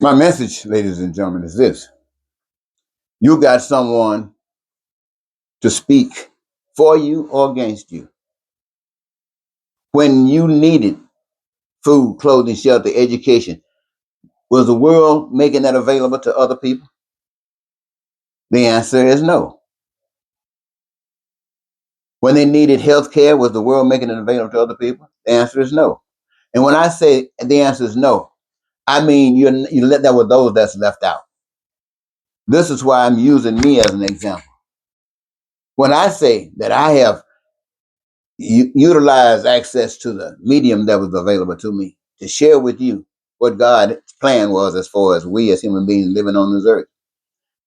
My message, ladies and gentlemen, is this. You got someone to speak for you or against you. When you needed food, clothing, shelter, education, was the world making that available to other people? The answer is no. When they needed health care, was the world making it available to other people? The answer is no. And when I say the answer is no, I mean you let that with those that's left out. This is why I'm using me as an example. When I say that I have utilized access to the medium that was available to me to share with you what God's plan was as far as we as human beings living on this earth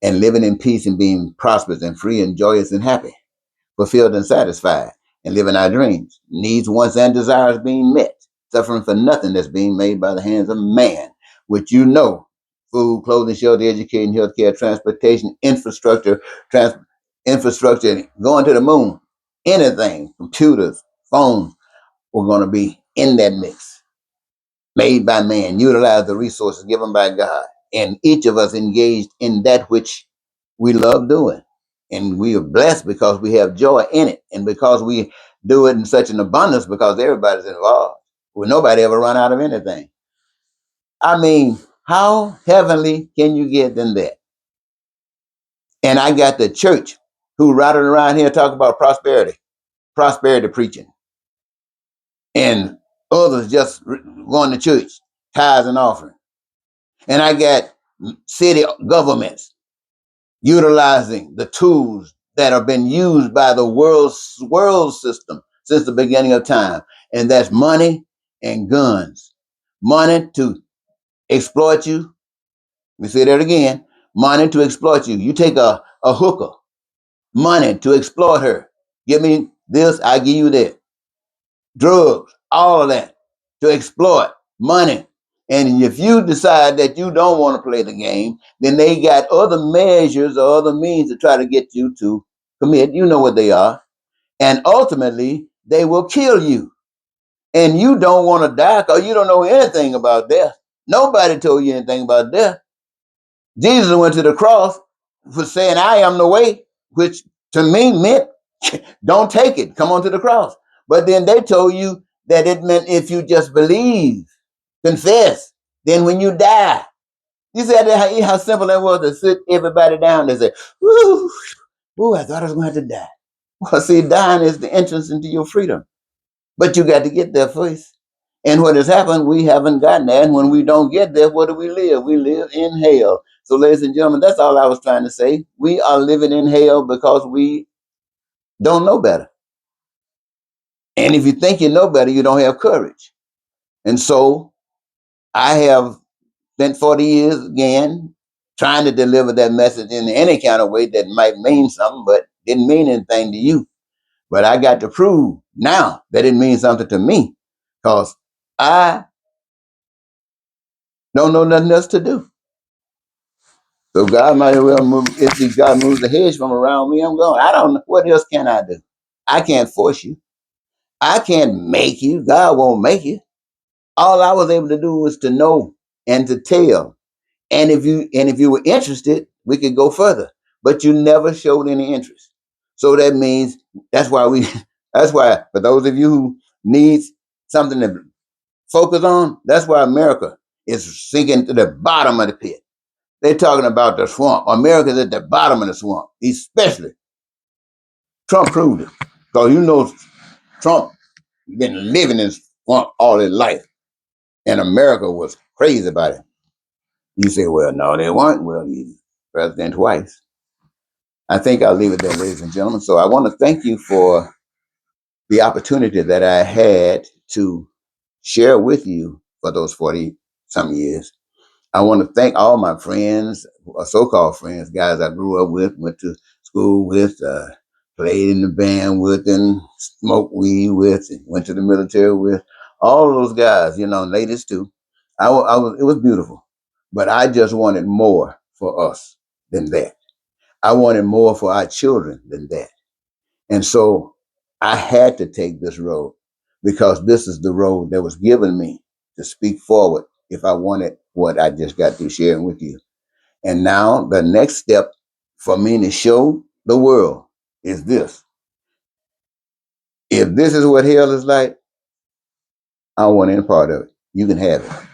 and living in peace and being prosperous and free and joyous and happy, fulfilled and satisfied, and living our dreams, needs, wants, and desires being met, suffering for nothing that's being made by the hands of man, which you know, food, clothing, shelter, education, healthcare, transportation, trans- infrastructure, going to the moon, anything, computers, phones, were going to be in that mix, made by man, utilize the resources given by God, and each of us engaged in that which we love doing. And we are blessed because we have joy in it, and because we do it in such an abundance because everybody's involved. Well, nobody ever run out of anything. I mean, how heavenly can you get than that? And I got the church who riding around here talking about prosperity preaching, and others just going to church, tithes and offering. And I got city governments utilizing the tools that have been used by the world system since the beginning of time. And that's money and guns. Money to exploit you. Let me say that again. Money to exploit you. You take a hooker, money to exploit her. Give me this, I give you that. Drugs, all of that to exploit money. And if you decide that you don't want to play the game, then they got other measures or other means to try to get you to commit. You know what they are. And ultimately, they will kill you. And you don't want to die because you don't know anything about death. Nobody told you anything about death. Jesus went to the cross for saying, I am the way, which to me meant don't take it. Come on to the cross. But then they told you that it meant if you just believe, confess, then when you die, you said how simple that was to sit everybody down and say, woo, woo, I thought I was going to have to die. Well, see, dying is the entrance into your freedom. But you got to get there first. And what has happened, we haven't gotten there. And when we don't get there, what do we live? We live in hell. So, ladies and gentlemen, that's all I was trying to say. We are living in hell because we don't know better. And if you think you know better, you don't have courage. And so I have spent 40 years again trying to deliver that message in any kind of way that might mean something, but didn't mean anything to you. But I got to prove now that it means something to me because I don't know nothing else to do. So God might as well move. If God moves the hedge from around me, I'm going. I don't know. What else can I do? I can't force you. I can't make you. God won't make you. All I was able to do was to know and to tell. And if you were interested, we could go further. But you never showed any interest. So that means that's why we that's why for those of you who need something to focus on, that's why America is sinking to the bottom of the pit. They're talking about the swamp. America's at the bottom of the swamp, especially Trump proved it. Because you know Trump been living in swamp all his life. And America was crazy about it. You say, well, no, they weren't. Well, he's president twice. I think I'll leave it there, ladies and gentlemen. So I want to thank you for the opportunity that I had to share with you for those 40 some years. I want to thank all my friends, or so-called friends, guys I grew up with, went to school with, played in the band with, and smoked weed with, and went to the military with. All of those guys, ladies too. It was beautiful, but I just wanted more for us than that. I wanted more for our children than that. And so I had to take this road because this is the road that was given me to speak forward if I wanted what I just got through sharing with you. And now the next step for me to show the world is this. If this is what hell is like, I don't want any part of it. You can have it.